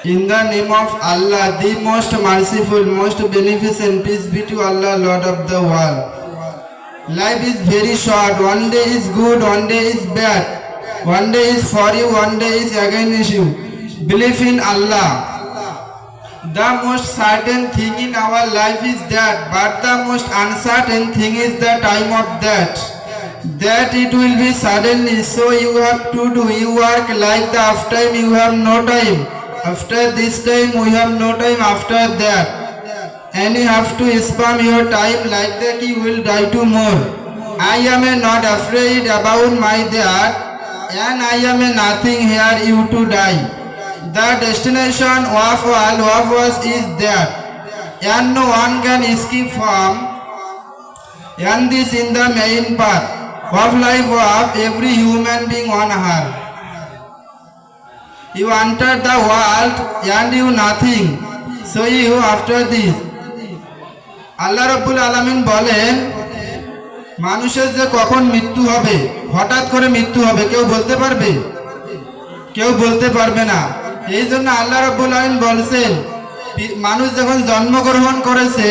In the name of Allah, the most merciful, most beneficent, peace be to Allah, Lord of the world. Life is very short. One day is good, one day is bad. One day is for you, one day is against you. Believe in Allah. The most certain thing in our life is that, but the most uncertain thing is the time of that. That it will be suddenly, so you have to do. You work like the after time, you have no time. After this time, we have no time after that. And you have to spend your time like that, you will die tomorrow. I am not afraid about my death, and I am nothing here you to die. The destination of all of us is that, and no one can escape from, and this in the main path of life of every human being on earth. You enter the world and you nothing, so you after this. আল্লাহ রাব্বুল আলামিন বলেন, মানুষের যে কখন মৃত্যু হবে, হঠাৎ করে মৃত্যু হবে, কেউ বলতে পারবে? কেউ বলতে পারবে না। এই জন্য আল্লাহ রাব্বুল আলামিন বলছেন, মানুষ যখন জন্মগ্রহণ করেছে,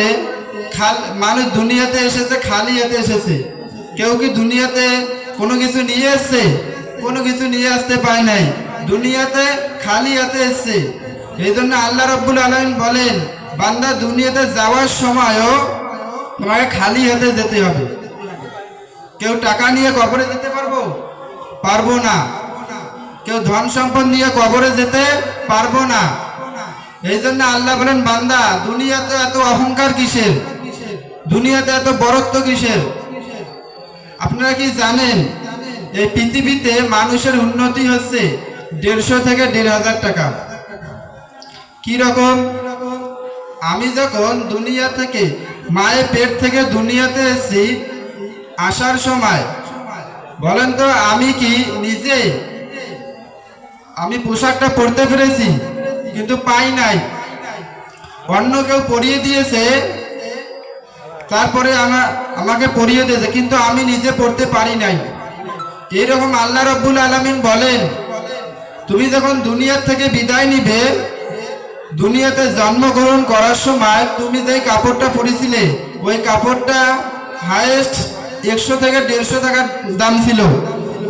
মানুষ দুনিয়াতে এসেছে খালি হাতে এসেছে। কেউ কি দুনিয়াতে কোনো কিছু নিয়ে এসছে? কোনো কিছু নিয়ে আসতে পায় নাই, দুনিয়াতে খালি হাতে এসছে। এই জন্য আল্লাহ রাব্বুল আলামিন বলেন, বান্দা দুনিয়াতে যাওয়ার সময়ও তোমাকে খালি হাতে যেতে হবে। কেউ টাকা নিয়ে কবরে যেতে পারবো না। কেউ ধন সম্পদ নিয়ে কবরে যেতে পারবো না। এই জন্য আল্লাহ বলেন, বান্দা দুনিয়াতে এত অহংকার কিসের? দুনিয়াতে এত বড়ত্ব কিসের? আপনারা কি জানেন এই পৃথিবীতে মানুষের উন্নতি হচ্ছে 150 থেকে 1,500 টাকা। কি রকম? আমি যখন দুনিয়া থেকে, মায়ের পেট থেকে দুনিয়াতে এসেছি, আসার সময় বলেন তো আমি কি নিজে আমি পোশাকটা পরতে পেরেছি? কিন্তু পাই নাই, অন্য কেউ পরিয়ে দিয়েছে, তারপরে আমাকে পরিয়ে দিয়েছে, কিন্তু আমি নিজে পড়তে পারি নাই। এইরকম আল্লাহ রাব্বুল আলামিন বলেন, তুমি যখন দুনিয়া থেকে বিদায় নিবে, দুনিয়াতে জন্মগ্রহণ করার সময় তুমি যে কাপড়টা পরেছিলে, ওই কাপড়টা হাইয়েস্ট 100 থেকে 150 টাকার দাম ছিল।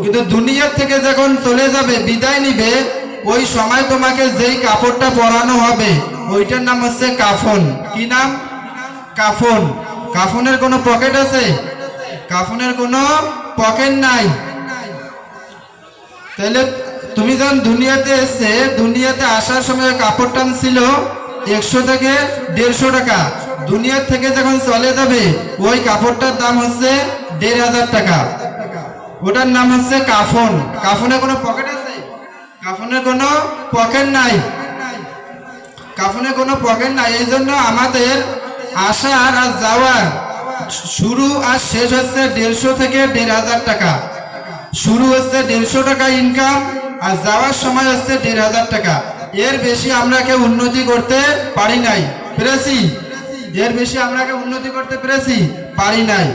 কিন্তু দুনিয়া থেকে যখন চলে যাবে, বিদায় নিবে, ওই সময় তোমাকে যেই কাপড়টা পরানো হবে, ওইটার নাম হচ্ছে কাফন। কি নাম? কাফন। কাফনের কোনো পকেট আছে? কাফনের কোনো পকেট নাই। তাহলে তুমি যখন দুনিয়াতে এসছে, দুনিয়াতে আসার সময় কাপড়টা ছিল 100 থেকে 150 টাকা। দুনিয়া থেকে যখন চলে যাবে, ওই কাপড়টার দাম হচ্ছে 1,500 টাকা। ওটার নাম হচ্ছে কাফন। কাফনের কোনো পকেট আছে? কাফনের কোনো পকেট নাই। কাফনের কোনো পকেট নাই। এই জন্য আমাদের আসার আর যাওয়ার শুরু আর শেষ হচ্ছে 150 থেকে 1,500 টাকা। শুরু হচ্ছে 150 টাকা ইনকাম, আর যাওয়ার সময় হচ্ছে 1,500 টাকা। এর বেশি আমরা কেউ উন্নতি করতে পারি নাই। পেরেছি? এর বেশি আমরা কেউ উন্নতি করতে পেরেছি? পারি নাই।